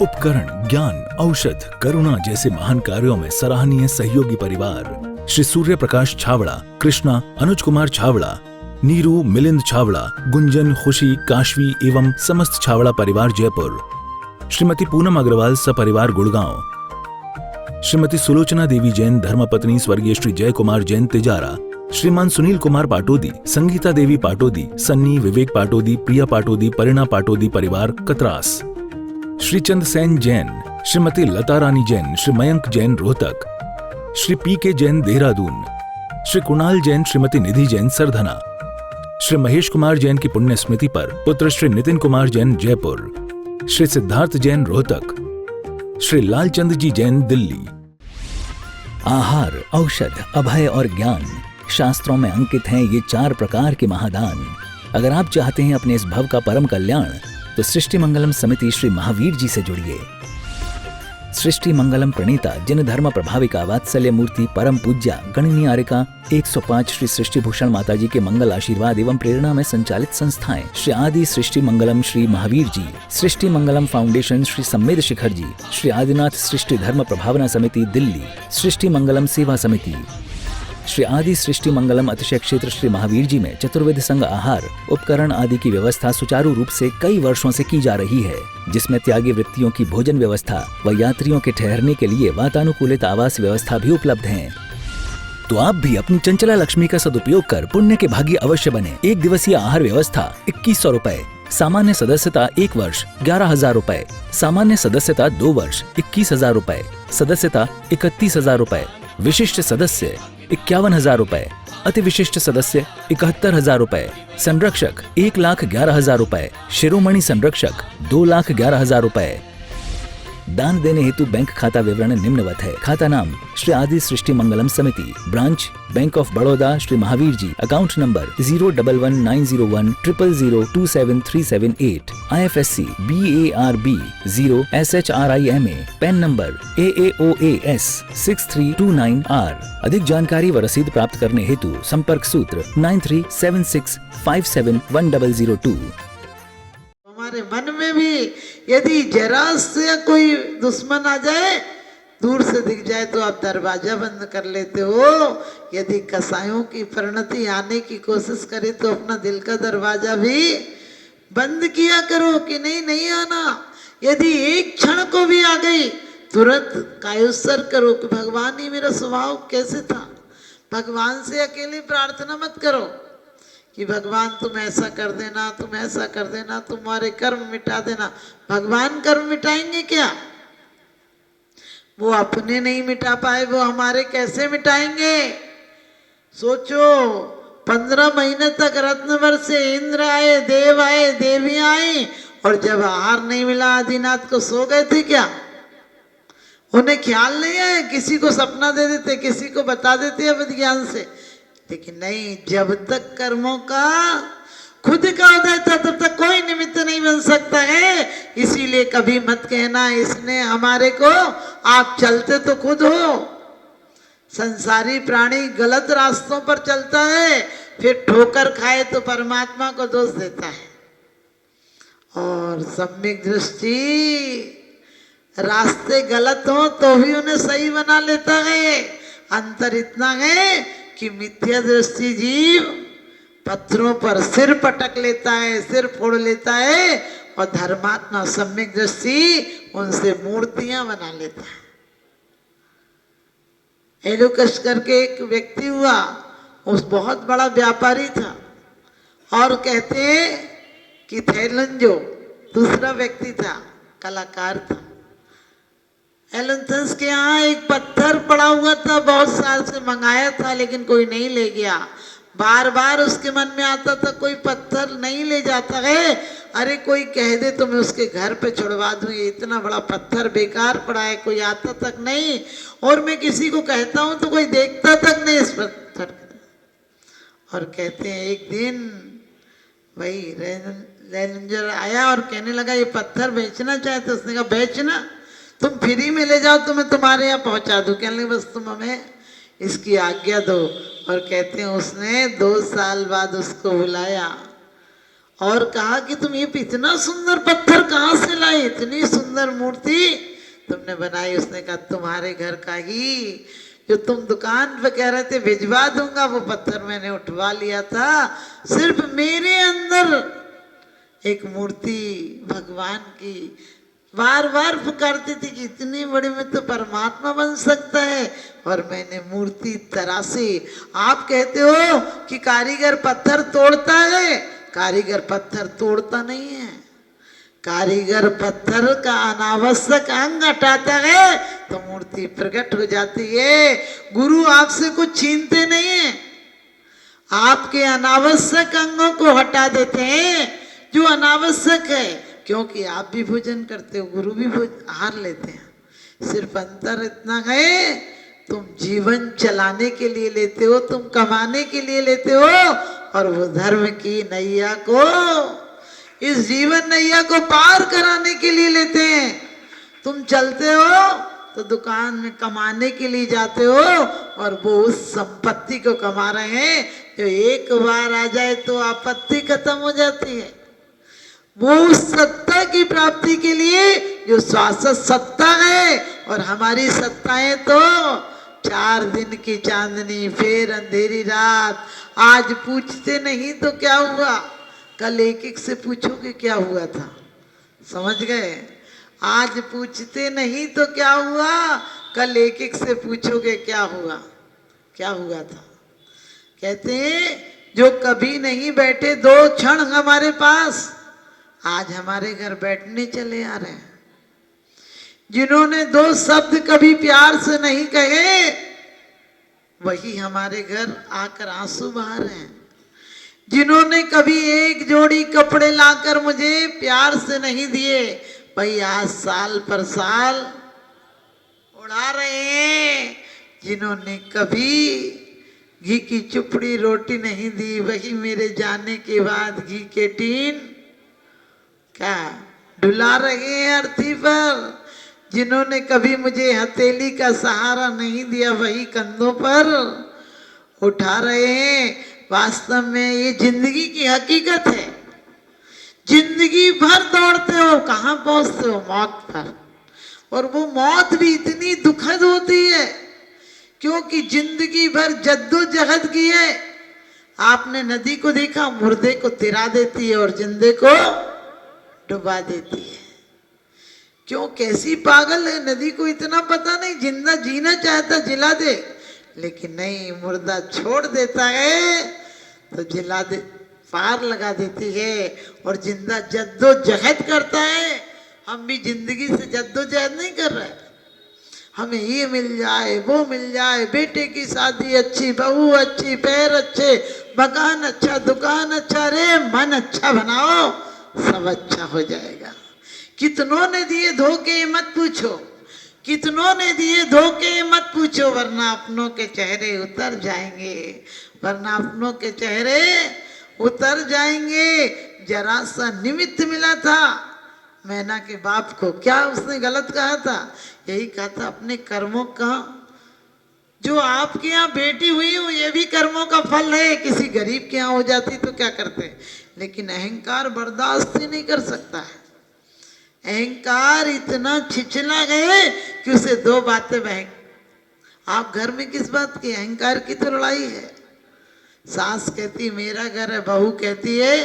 उपकरण, ज्ञान, औषध, करुणा जैसे महान कार्यों में सराहनीय सहयोगी परिवार श्री सूर्य प्रकाश छावड़ा, कृष्णा, अनुज कुमार छावड़ा, नीरू, मिलिंद छावड़ा, गुंजन, खुशी, काशवी एवं समस्त छावड़ा परिवार जयपुर, श्रीमती पूनम अग्रवाल सपरिवार गुड़गांव, श्रीमती सुलोचना देवी जैन धर्मपत्नी स्वर्गीय श्री जय कुमार जैन तिजारा, श्रीमान सुनील कुमार पाटोदी, संगीता देवी पाटोदी, सन्नी, विवेक पाटोदी, प्रिया पाटोदी, परिणा पाटोदी परिवार कतरास, श्री चंद सेन जैन, श्रीमती लता रानी जैन, श्री मयंक जैन रोहतक, श्री पी के जैन देहरादून, श्री कुणाल जैन, श्रीमती निधि जैन सरधना, श्री महेश कुमार जैन की पुण्य स्मृति पर पुत्र श्री नितिन कुमार जैन जयपुर, श्री सिद्धार्थ जैन रोहतक, श्री लालचंद जी जैन दिल्ली। आहार, औषध, अभय और ज्ञान शास्त्रों में अंकित हैं ये 4 प्रकार के महादान। अगर आप चाहते हैं अपने इस भव का परम कल्याण तो सृष्टि मंगलम समिति श्री महावीर जी से जुड़िए। सृष्टि मंगलम प्रणीता जिन धर्म प्रभाविका वात्सल्य मूर्ति परम पूज्या गणनीयारिका 105 श्री सृष्टि भूषण माता जी के मंगल आशीर्वाद एवं प्रेरणा में संचालित संस्थाएं श्री आदि सृष्टि मंगलम श्री महावीर जी, सृष्टि मंगलम फाउंडेशन श्री सम्मेद शिखर जी, श्री आदिनाथ सृष्टि धर्म प्रभावना समिति दिल्ली, सृष्टि मंगलम सेवा समिति, श्री आदि सृष्टि मंगलम अतिशय क्षेत्र श्री महावीर जी में चतुर्वेद संघ आहार उपकरण आदि की व्यवस्था सुचारू रूप से कई वर्षों से की जा रही है, जिसमें त्यागी वृत्तियों की भोजन व्यवस्था व यात्रियों के ठहरने के लिए वातानुकूलित आवास व्यवस्था भी उपलब्ध है। तो आप भी अपनी चंचला लक्ष्मी का सदुपयोग कर पुण्य के भागी अवश्य बने। 1 दिवसीय आहार व्यवस्था 2100 रुपए, सामान्य सदस्यता 1 वर्ष 11,000 रुपए, सामान्य सदस्यता 2 वर्ष 21,000 रुपए, सदस्यता 31,000 रुपए, विशिष्ट सदस्य 51,000 रुपए, अति विशिष्ट सदस्य 71,000 रुपए, संरक्षक 1,11,000 रुपए, शिरोमणि संरक्षक 2,11,000 रुपए। दान देने हेतु बैंक खाता विवरण निम्नवत है। खाता नाम श्री आदि Srishti Mangalam Samiti, branch bank of Baroda Shri Mahavir ji, account number 0119010027378, IFSC BARB 0SHRIMA, PAN number AAOAS 6329R। अधिक जानकारी व रसीद प्राप्त करने हेतु संपर्क सूत्र 9376571002। हमारे मन में भी यदि जरा से कोई दुश्मन आ जाए, दूर से दिख जाए तो आप दरवाजा बंद कर लेते हो। यदि कसाईयों की परिणति आने की कोशिश करे तो अपना दिल का दरवाजा भी बंद किया करो कि नहीं आना। यदि एक क्षण को भी आ गई तुरंत कायोत्सर्ग करो कि भगवान ही मेरा स्वभाव कैसे था। भगवान से अकेले प्रार्थना मत करो कि भगवान तुम ऐसा कर देना, तुम ऐसा कर देना, तुम्हारे कर्म मिटा देना। भगवान कर्म मिटाएंगे क्या? वो अपने नहीं मिटा पाए, वो हमारे कैसे मिटाएंगे? सोचो, 15 महीने तक रत्नवर से इंद्र आए, देव आए, देवियां आई, और जब आहार नहीं मिला आदिनाथ को सो गए थे क्या? उन्हें ख्याल नहीं है? किसी को सपना दे देते, किसी को बता देते अवध ज्ञान से, लेकिन नहीं, जब तक कर्मों का खुद का उदय था तब तक कोई निमित्त नहीं बन सकता है। इसीलिए कभी मत कहना इसने हमारे को, आप चलते तो खुद हो। संसारी प्राणी गलत रास्तों पर चलता है, फिर ठोकर खाए तो परमात्मा को दोष देता है। और सम्यक दृष्टि, रास्ते गलत हो तो भी उन्हें सही बना लेता है। अंतर इतना है कि मिथ्या दृष्टि जीव पत्थरों पर सिर पटक लेता है, सिर फोड़ लेता है, और धर्मात्मा सम्यक दृष्टि उनसे मूर्तियां बना लेता है। एलुकस करके एक व्यक्ति हुआ, उस बहुत बड़ा व्यापारी था, और कहते हैं कि थैलंजो दूसरा व्यक्ति था, कलाकार था। एलेंथस के यहाँ एक पत्थर पड़ा हुआ था, बहुत साल से मंगाया था लेकिन कोई नहीं ले गया। बार बार उसके मन में आता था कोई पत्थर नहीं ले जाता है, अरे कोई कह दे तो मैं उसके घर पे छुड़वा दूँ, ये इतना बड़ा पत्थर बेकार पड़ा है, कोई आता तक नहीं, और मैं किसी को कहता हूँ तो कोई देखता तक नहीं इस पत्थर। और कहते हैं एक दिन भाई रेंजर आया और कहने लगा ये पत्थर बेचना चाहते। उसने कहा बेचना, तुम फ्री में ले जाओ तो मैं तुम्हारे यहाँ पहुँचा दूँ। कहने लगे बस तुम हमें इसकी आज्ञा दो। और कहते हैं उसने 2 साल बाद उसको बुलाया और कहा कि तुम ये इतना सुंदर पत्थर कहाँ से लाए, इतनी सुंदर मूर्ति तुमने बनाई। उसने कहा तुम्हारे घर का ही, जो तुम दुकान पे कह रहे थे भिजवा दूंगा, वो पत्थर मैंने उठवा लिया था। सिर्फ मेरे अंदर एक मूर्ति भगवान की बार बार पुकारती थी कि इतनी बड़ी में तो परमात्मा बन सकता है, और मैंने मूर्ति तराशी। आप कहते हो कि कारीगर पत्थर तोड़ता है, कारीगर पत्थर तोड़ता नहीं है। कारीगर पत्थर का अनावश्यक अंग हटाता है तो मूर्ति प्रकट हो जाती है। गुरु आपसे कुछ छीनते नहीं है, आपके अनावश्यक अंगों को हटा देते हैं जो अनावश्यक है, क्योंकि आप भी भोजन करते हो, गुरु भी आहार लेते हैं। सिर्फ अंतर इतना है, तुम जीवन चलाने के लिए लेते हो, तुम कमाने के लिए लेते हो, और वो धर्म की नैया को, इस जीवन नैया को पार कराने के लिए लेते हैं। तुम चलते हो तो दुकान में कमाने के लिए जाते हो, और वो उस संपत्ति को कमा रहे हैं जो एक बार आ जाए तो आपत्ति खत्म हो जाती है। वो उस सत्ता की प्राप्ति के लिए जो शाश्वत सत्ता है, और हमारी सत्ताएं तो 4 दिन की चांदनी फिर अंधेरी रात। आज पूछते नहीं तो क्या हुआ, कल एक एक से पूछोगे क्या हुआ था। समझ गए? आज पूछते नहीं तो क्या हुआ, कल एक एक से पूछोगे क्या हुआ, क्या हुआ था। कहते हैं जो कभी नहीं बैठे 2 क्षण हमारे पास, आज हमारे घर बैठने चले आ रहे हैं। जिन्होंने 2 शब्द कभी प्यार से नहीं कहे, वही हमारे घर आकर आंसू बहा रहे हैं। जिन्होंने कभी एक जोड़ी कपड़े लाकर मुझे प्यार से नहीं दिए, वही आज साल पर साल उड़ा रहे हैं। जिन्होंने कभी घी की चुपड़ी रोटी नहीं दी, वही मेरे जाने के बाद घी के टीन क्या डुला रहे हैं अर्थी पर। जिन्होंने कभी मुझे हथेली का सहारा नहीं दिया, वही कंधों पर उठा रहे हैं। वास्तव में ये जिंदगी की हकीकत है। जिंदगी भर दौड़ते हो, कहाँ पहुंचते हो? मौत पर। और वो मौत भी इतनी दुखद होती है क्योंकि जिंदगी भर जद्दोजहद की है। आपने नदी को देखा, मुर्दे को तिरा देती है और जिंदे को डुबा देती है। क्यों? कैसी पागल है, नदी को इतना पता नहीं, जिंदा जीना चाहता जिला दे, लेकिन नहीं, मुर्दा छोड़ देता है तो जिला दे, पार लगा देती है। और जिंदा जद्दोजहद करता है। हम भी जिंदगी से जद्दोजहद नहीं कर रहे, हमें ये मिल जाए वो मिल जाए, बेटे की शादी अच्छी, बहू अच्छी, पैर अच्छे, मकान अच्छा, दुकान अच्छा, रे मन अच्छा बनाओ, सब अच्छा हो जाएगा। कितनों ने दिए धोखे मत पूछो, कितनों ने दिए धोखे मत पूछो, वरना अपनों के चेहरे उतर जाएंगे, वरना अपनों के चेहरे उतर जाएंगे। जरा सा निमित्त मिला था मैना के बाप को, क्या उसने गलत कहा था? यही कहा था अपने कर्मों का, जो आपके यहाँ बेटी हुई हो ये भी कर्मों का फल है। किसी गरीब के यहाँ हो जाती तो क्या करते, लेकिन अहंकार बर्दाश्त ही नहीं कर सकता है। अहंकार इतना छिछला है कि उसे 2 बातें बहक। आप घर में किस बात की? अहंकार की तो लड़ाई है। सास कहती मेरा घर है, बहू कहती है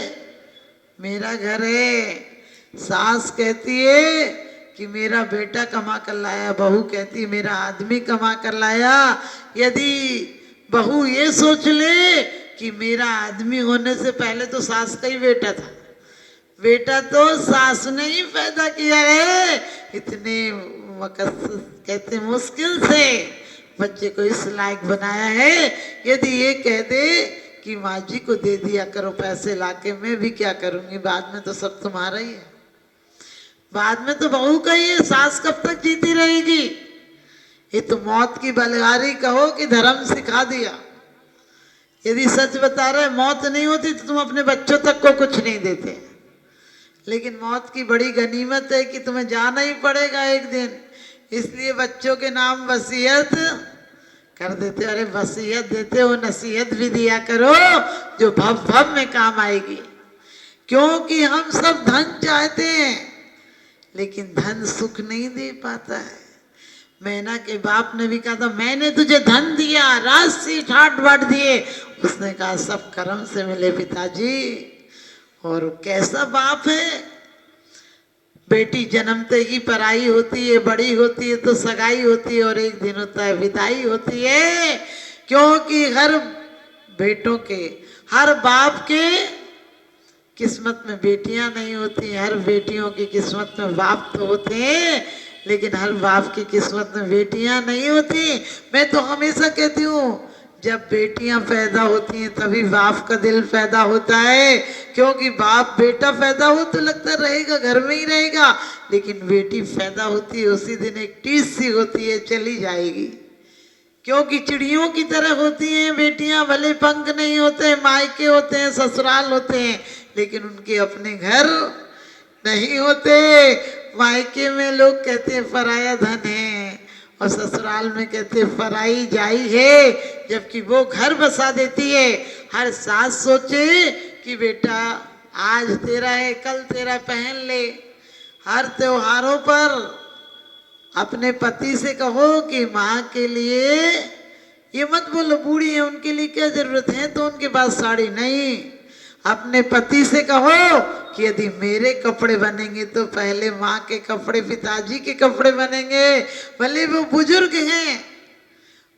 मेरा घर है। सास कहती है कि मेरा बेटा कमा कर लाया, बहू कहती है मेरा आदमी कमा कर लाया। यदि बहू ये सोच ले कि मेरा आदमी होने से पहले तो सास का ही बेटा था, बेटा तो सास ने ही पैदा किया है, इतने कहते मुश्किल से बच्चे को इस लायक बनाया है। यदि ये कह दे कि माँ जी को दे दिया करो पैसे लाके, मैं भी क्या करूंगी, बाद में तो सब तुम्हारा ही है, बाद में तो बहू का ही है, सास कब तक जीती रहेगी। ये तो मौत की बलगारी कहो कि धर्म सिखा दिया। यदि सच बता रहे मौत नहीं होती तो तुम अपने बच्चों तक को कुछ नहीं देते, लेकिन मौत की बड़ी गनीमत है कि तुम्हें जाना ही पड़ेगा एक दिन, इसलिए बच्चों के नाम वसीयत कर देते। अरे वसीयत देते हो, नसीहत भी दिया करो जो भव भव में काम आएगी। क्योंकि हम सब धन चाहते हैं, लेकिन धन सुख नहीं दे पाता है। मैना के बाप ने भी कहा था मैंने तुझे धन दिया, राशि ठाट बाट दिए। उसने कहा सब कर्म से मिले पिताजी। और कैसा बाप है, बेटी जन्मते ही पराई होती है, बड़ी होती है तो सगाई होती है, और एक दिन होता है विदाई होती है। क्योंकि हर बेटों के, हर बाप के किस्मत में बेटियां नहीं होती, हर बेटियों की किस्मत में बाप तो होते हैं, लेकिन हर बाप की किस्मत में बेटियां नहीं होती। मैं तो हमेशा कहती हूँ जब बेटियां पैदा होती हैं तभी बाप का दिल पैदा होता है। क्योंकि बाप बेटा पैदा हो तो लगता रहेगा घर में ही रहेगा, लेकिन बेटी पैदा होती है उसी दिन एक टीस सी होती है, चली जाएगी। क्योंकि चिड़ियों की तरह होती हैं बेटियां, भले पंख नहीं होते, मायके होते हैं, ससुराल होते हैं, लेकिन उनके अपने घर नहीं होते। मायके में लोग कहते हैं पराया धन है, और ससुराल में कहते हैं पराई जाई है, जबकि वो घर बसा देती है। हर सास सोचे कि बेटा आज तेरा है कल तेरा पहन ले। हर त्योहारों पर अपने पति से कहो कि माँ के लिए, ये मत बोलो बूढ़ी है उनके लिए क्या जरूरत है तो उनके पास साड़ी नहीं। अपने पति से कहो कि यदि मेरे कपड़े बनेंगे तो पहले माँ के कपड़े, पिताजी के कपड़े बनेंगे। भले वो बुजुर्ग हैं,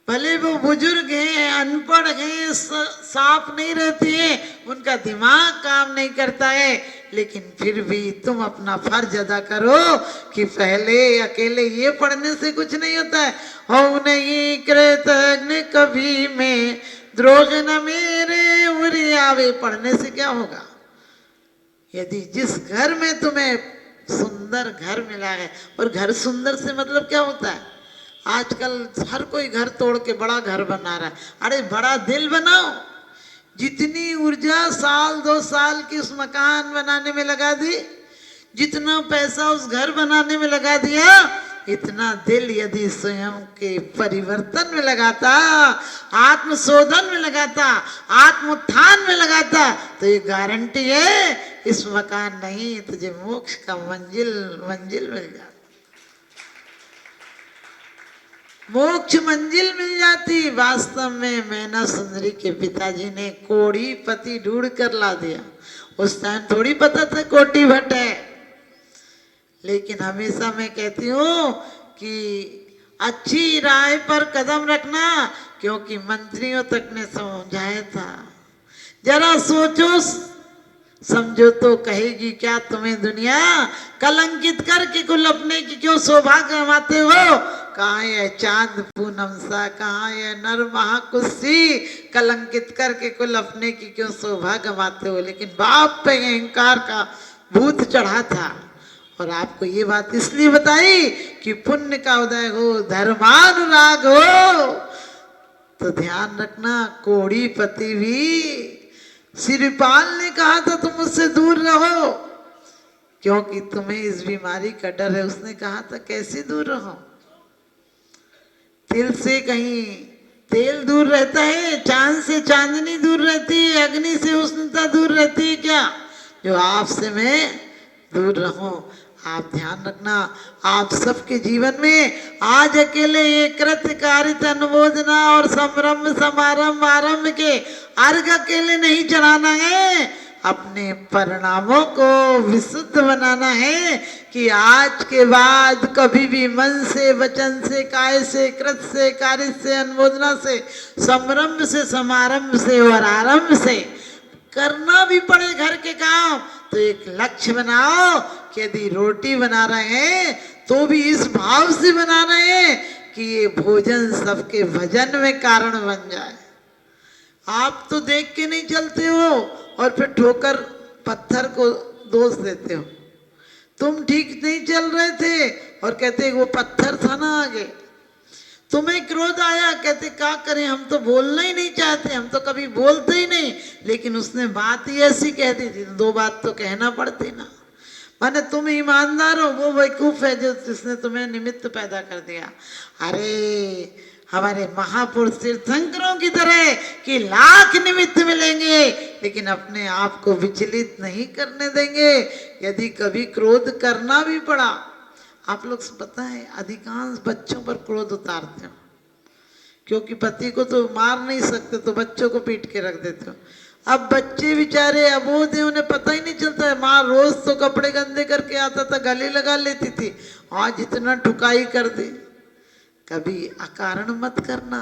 भले वो बुजुर्ग हैं, अनपढ़ हैं, साफ नहीं रहती है, उनका दिमाग काम नहीं करता है, लेकिन फिर भी तुम अपना फर्ज अदा करो कि पहले अकेले ये पढ़ने से कुछ नहीं होता है। हो नहीं कृतज्ञ कभी में द्रोह न मेरे उरी आवे, पढ़ने से क्या होगा। यदि जिस घर में तुम्हें सुंदर घर मिला है, और घर सुंदर से मतलब क्या होता है, आजकल हर कोई घर तोड़ के बड़ा घर बना रहा है। अरे बड़ा दिल बनाओ, जितनी ऊर्जा साल 2 साल की उस मकान बनाने में लगा दी, जितना पैसा उस घर बनाने में लगा दिया, इतना दिल यदि स्वयं के परिवर्तन में लगाता, आत्मशोधन में लगाता, आत्मोत्थान में लगाता, तो ये गारंटी है इस मकान नहीं तुझे मोक्ष का मंजिल मिल जाता, मोक्ष मंजिल मिल जाती। वास्तव में मैना सुंदरी के पिताजी ने कोड़ीपति ढूंढ कर ला दिया। उस टाइम थोड़ी पता था कोटी भट्ट है, लेकिन हमेशा मैं कहती हूँ कि अच्छी राह पर कदम रखना, क्योंकि मंत्रियों तक ने समझाया था। जरा सोचो समझो तो कहेगी क्या तुम्हें दुनिया, कलंकित करके कुल अपने की क्यों शोभा गंवाते हो। कहाँ है चांद पूनम सा, कहाँ है नर महाकुशी, कलंकित करके कुल अपने की क्यों शोभा गंवाते हो। लेकिन बाप पे अहंकार का भूत चढ़ा था। और आपको ये बात इसलिए बताई कि पुण्य का उदय हो, धर्मानुराग हो, तो ध्यान रखना कोड़ीपति भी, सिरिपाल ने कहा था तुम मुझसे दूर रहो क्योंकि तुम्हें इस बीमारी का डर है। उसने कहा था कैसे दूर रहो, तिल से कहीं तेल दूर रहता है, चांद से चांदनी दूर रहती है, अग्नि से उष्णता दूर रहती है क्या, जो आपसे मैं दूर रहूं। आप ध्यान रखना, आप सबके जीवन में आज अकेले ये कृत्य कारित अनुमोदना और संभ्रम समारंभ आरंभ के अर्घ अकेले नहीं चढ़ाना है, अपने परिणामों को विशुद्ध बनाना है कि आज के बाद कभी भी मन से, वचन से, काय से, कृत से, कार्य से, अनुमोदना से, संभ्रम से, समारंभ से और आरंभ से करना भी पड़े घर के काम, तो एक लक्ष्य बनाओ कि यदि रोटी बना रहे हैं तो भी इस भाव से बना रहे हैं कि ये भोजन सबके भजन में कारण बन जाए। आप तो देख के नहीं चलते हो और फिर ठोकर पत्थर को दोष देते हो। तुम ठीक नहीं चल रहे थे और कहते वो पत्थर था ना आगे। तुम्हें क्रोध आया, कहते क्या करें हम तो बोलना ही नहीं चाहते, हम तो कभी बोलते ही नहीं, लेकिन उसने बात ही ऐसी कह दी थी, 2 बात तो कहना पड़ती ना। माने तुम ईमानदार हो, वो बेवकूफ है जो जिसने तुम्हें निमित्त पैदा कर दिया। अरे हमारे महापुरुष तीर्थंकरों की तरह कि लाख निमित्त मिलेंगे लेकिन अपने आप को विचलित नहीं करने देंगे। यदि कभी क्रोध करना भी पड़ा, आप लोग को पता है अधिकांश बच्चों पर क्रोध उतारते हो, क्योंकि पति को तो मार नहीं सकते तो बच्चों को पीट के रख देते हो। अब बच्चे बेचारे अबोध हैं, उन्हें पता ही नहीं चलता है। माँ रोज तो कपड़े गंदे करके आता था, गले लगा लेती थी, आज इतना ठुकाई कर दी। कभी अकारण मत करना।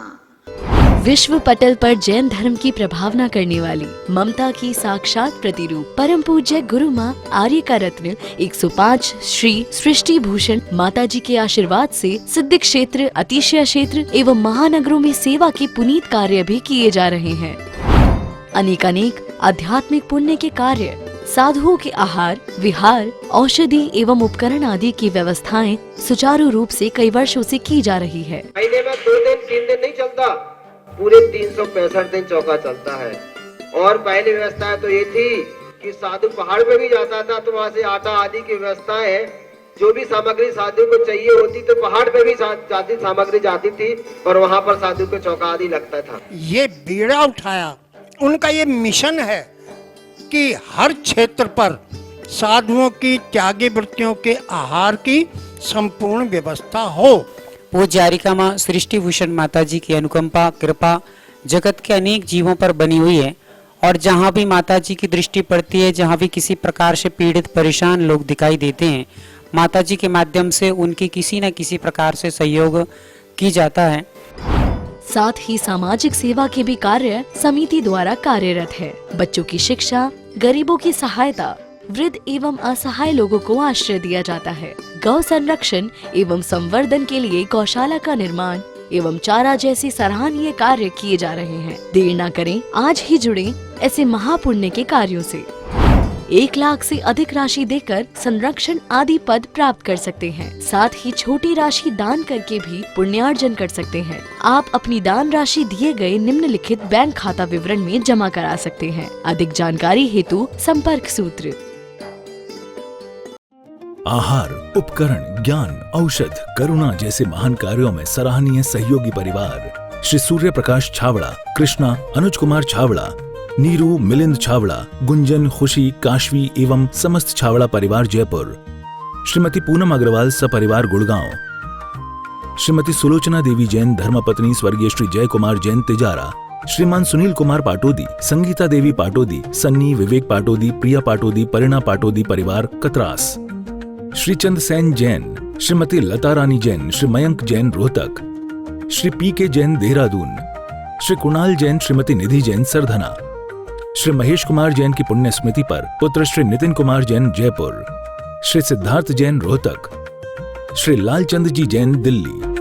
विश्व पटल पर जैन धर्म की प्रभावना करने वाली ममता की साक्षात प्रतिरूप परम पूज्य गुरु माँ आर्य का रत्न 105 श्री सृष्टि भूषण माता जी के आशीर्वाद से सिद्ध क्षेत्र, अतिशय क्षेत्र एवं महानगरों में सेवा के पुनीत कार्य भी किए जा रहे हैं। अनेकानेक आध्यात्मिक पुण्य के कार्य, साधुओं के आहार, विहार, औषधि एवं उपकरण आदि की व्यवस्थाएं सुचारू रूप से कई वर्षों से की जा रही है। महीने में 2 दिन 3 दिन नहीं चलता, पूरे 365 दिन चौका चलता है। और पहली व्यवस्था तो ये थी कि साधु पहाड़ पे भी जाता था तो वहाँ से आटा आदि की व्यवस्था है, जो भी सामग्री साधु को चाहिए होती तो पहाड़ पे भी जाती सामग्री जाती थी और वहाँ पर साधु को चौका आदि लगता था। ये बीड़ा उठाया, उनका ये मिशन है कि हर क्षेत्र पर साधुओं की त्यागी वृत्तियों के आहार की संपूर्ण व्यवस्था हो। पूज्य आर्यिका माँ सृष्टि भूषण माता जी की अनुकंपा कृपा जगत के अनेक जीवों पर बनी हुई है और जहाँ भी माता जी की दृष्टि पड़ती है, जहाँ भी किसी प्रकार से पीड़ित परेशान लोग दिखाई देते हैं, माता जी के माध्यम से उनकी किसी न किसी प्रकार से सहयोग की जाता है। साथ ही सामाजिक सेवा के भी कार्य समिति द्वारा कार्यरत है। बच्चों की शिक्षा, गरीबों की सहायता, वृद्ध एवं असहाय लोगों को आश्रय दिया जाता है। गौ संरक्षण एवं संवर्धन के लिए गौशाला का निर्माण एवं चारा जैसे सराहनीय कार्य किए जा रहे हैं। देर न करें, आज ही जुड़ें ऐसे महापुण्य के कार्यों से। 1 लाख से अधिक राशि देकर संरक्षण आदि पद प्राप्त कर सकते हैं। साथ ही छोटी राशि दान करके भी पुण्यार्जन कर सकते हैं। आप अपनी दान राशि दिए गए निम्नलिखित बैंक खाता विवरण में जमा करा सकते हैं। अधिक जानकारी हेतु संपर्क सूत्र। आहार, उपकरण, ज्ञान, औषध, करुणा जैसे महान कार्यों में सराहनीय सहयोगी परिवार श्री सूर्य प्रकाश छावड़ा, कृष्णा, अनुज कुमार छावड़ा, नीरू, मिलिंद छावड़ा, गुंजन, खुशी, काशवी एवं समस्त छावड़ा परिवार जयपुर, श्रीमती पूनम अग्रवाल सपरिवार गुड़गांव, श्रीमती सुलोचना देवी जैन धर्मपत्नी स्वर्गीय श्री जय कुमार जैन तिजारा, श्रीमान सुनील कुमार पाटोदी, संगीता देवी पाटोदी, सन्नी, विवेक पाटोदी, प्रिया पाटोदी, परिणा पाटोदी परिवार कतरास, श्री चंद सेन जैन, श्रीमती लता रानी जैन, श्री मयंक जैन रोहतक, श्री पी के जैन देहरादून, श्री कुणाल जैन, श्रीमती निधि जैन सरधना, श्री महेश कुमार जैन की पुण्य स्मृति पर पुत्र श्री नितिन कुमार जैन जयपुर, श्री सिद्धार्थ जैन रोहतक, श्री लालचंद जी जैन दिल्ली।